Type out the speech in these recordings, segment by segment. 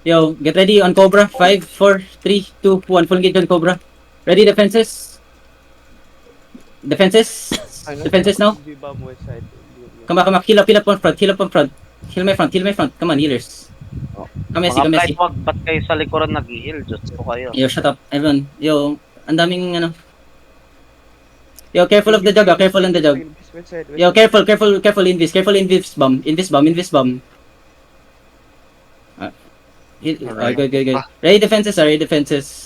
Yo, get ready on Cobra. 5, 4, 3, 2, 1. Full engage on Cobra. Ready, defenses. Defenses. Defenses now. Hindi ba mo west side? Come back. Heal up on front. Heal up on front. Heal my front. Come on, healers. Oh. Come Mga Messi. blind, wag ba't kayo sa likuran nag-heal? Diyos ko kayo. Yo, shut up. Everyone. Yo, ang daming ano. Yo, careful of the jug. Careful on the jug. West side. Yo, careful. Invis. Careful invis bomb. Invis bomb. Alright. Good. Ready defenses.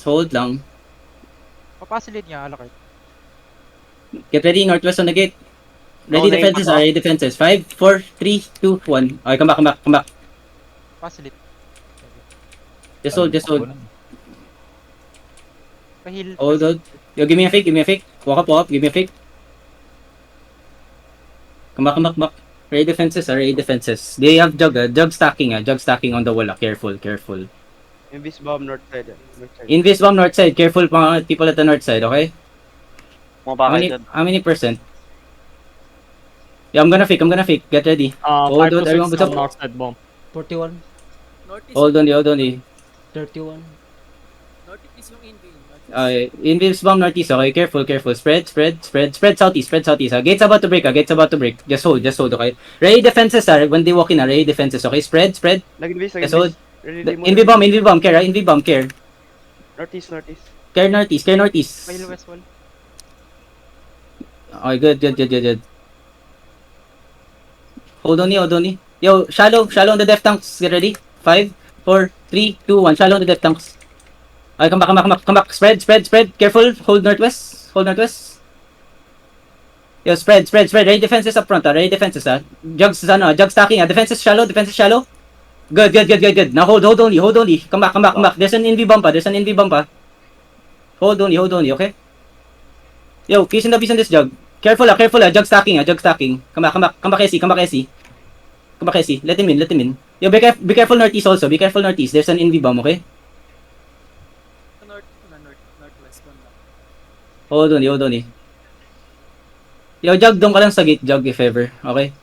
Hold lang. Papasilid niya, alakay. Get ready, northwest on the gate. Ready No name, defenses, ano? ready defenses. 5, 4, 3, 2, 1. Okay, come back. Papasilid. Just hold. Pahil. Hold. Yo, give me a fake. Walk up, give me a fake. Come back. Ready defenses. They have jug stacking on the wall. Careful. Invis bomb north side. Invis bomb north side. Careful mga people at the north side, okay? Bumaba kayo dyan. How many percent? Yeah, I'm gonna fake. Get ready. Hold on, everyone, what's up? North side bomb. 41, Hold on. 31. Northeast yung Envy. Invis bomb northeast, okay? Careful. Spread southeast. Gates about to break. Just hold, okay? Ready defenses, when they walk in, ready defenses, okay? Spread. Nag-invis. Just hold. Invi bomb, care. Northeast. Care northeast. Pahil west wall. Okay, good. Hold on. Yo, shallow on the def tanks. Get ready. 5, 4, 3, 2, 1. Shallow on the def tanks. Okay, come back. Spread. Careful. Hold northwest. Yo, spread. Ready defenses up front, Jugs stacking, Defenses shallow. Good. Now hold only. Come back. There's an NV bomb pa. Hold only, okay? Yo, kiss in the beast on this jug. Careful, jug stacking. Come back, SC. Let him in. Yo, be careful northeast also. There's an NV bomb, okay? Northwest banda. Hold only. Yo, jug, doon ka lang sa gate, jug, if ever. Okay?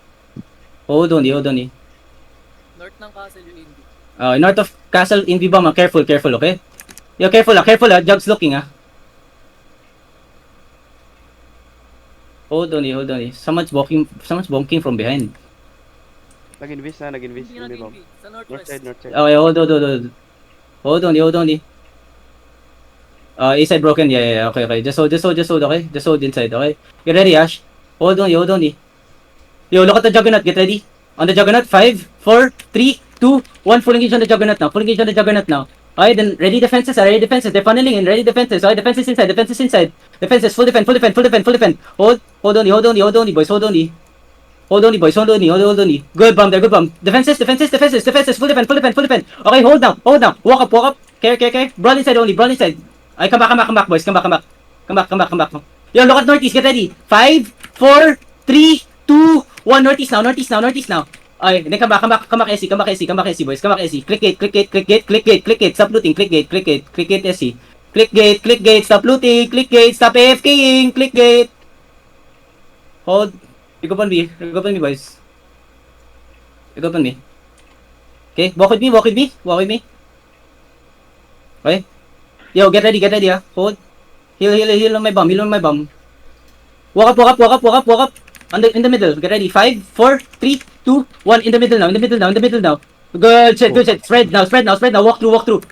Hold only. North ng castle yung Envy. North of castle, NV bomb, careful, okay? Yo, careful, jug's looking, Hold only. Someone's bonking from behind. Nag-invis. Hindi Invi bomb. Envy. Sa North Northwest. side. Okay, hold only. A-side broken, yeah, okay. Just hold, okay? Just hold inside, okay? Get ready, Ash. Hold only. Yo, look at the Juggernaut, get ready. On the Juggernaut, 5, 4, 3, 2, 1. Full engage on the Juggernaut now. Okay, then ready defenses. They're funneling in, ready defenses. Okay, defenses inside. Defenses, full defend. Hold only, boys, hold only. Hold only. Good bomb. Defenses, full defend. Okay, hold down. Walk up. Care. Brawl inside only. Okay, come back, boys. Come back. Yo, look at northeast, get ready. 5, 4, 3, 2, 1. Northeast now. Okay, then come back, SC, boys. Come back, SC. Click gate. Stop looting, click gate, SC. Click gate, stop looting, click gate, stop AFKing, click gate. Hold. Pick up on me, boys. Pick up on me. Okay, walk with me. Okay. Yo, get ready, Hold. Heal on my bomb. Walk up. In the middle. Get ready. 5, 4, 3, 2, 1. In the middle now. Good shit. Spread now. Walk through.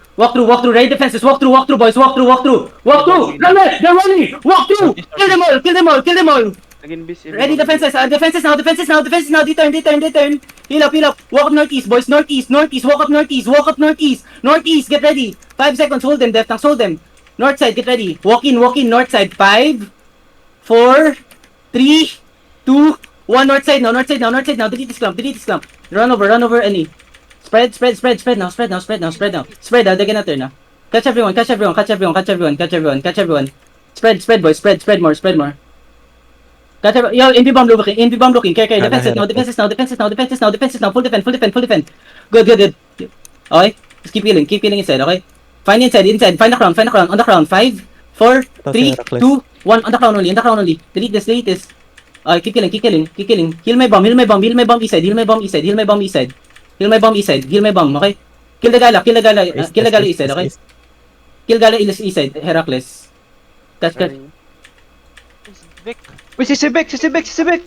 Ready defenses. Walk through, boys. Walk through. Run it. They're running. Walk through. Kill them all. Nag-invis. Ready defenses now. They turn. Heal up. Walk up northeast, boys. Northeast. Walk up northeast. Northeast, get ready. 5 seconds. Hold them, Death Tanks. Hold them. North side, get ready. Walk in. North side. 5, 4, 3, 2, 1. North side now. Delete this clump. Run over any. Spread now. Spread now. They're gonna turn now. Catch everyone. Spread, boys. Spread more. Yo, NV bomb looking. Care. Defenses now. Full defend. Good. Okay. Just keep healing inside, okay? Find inside. Find the crown. On the crown. 5, 4, 3, 2, 1. On the crown only. Delete this. Keep killing. Heal my bomb east side. Okay? Kill the Gala, kill the Gala east side, okay? Kill Gala east side, Heracles. Touch ka. Ay. Vic. Uy, si Sibek!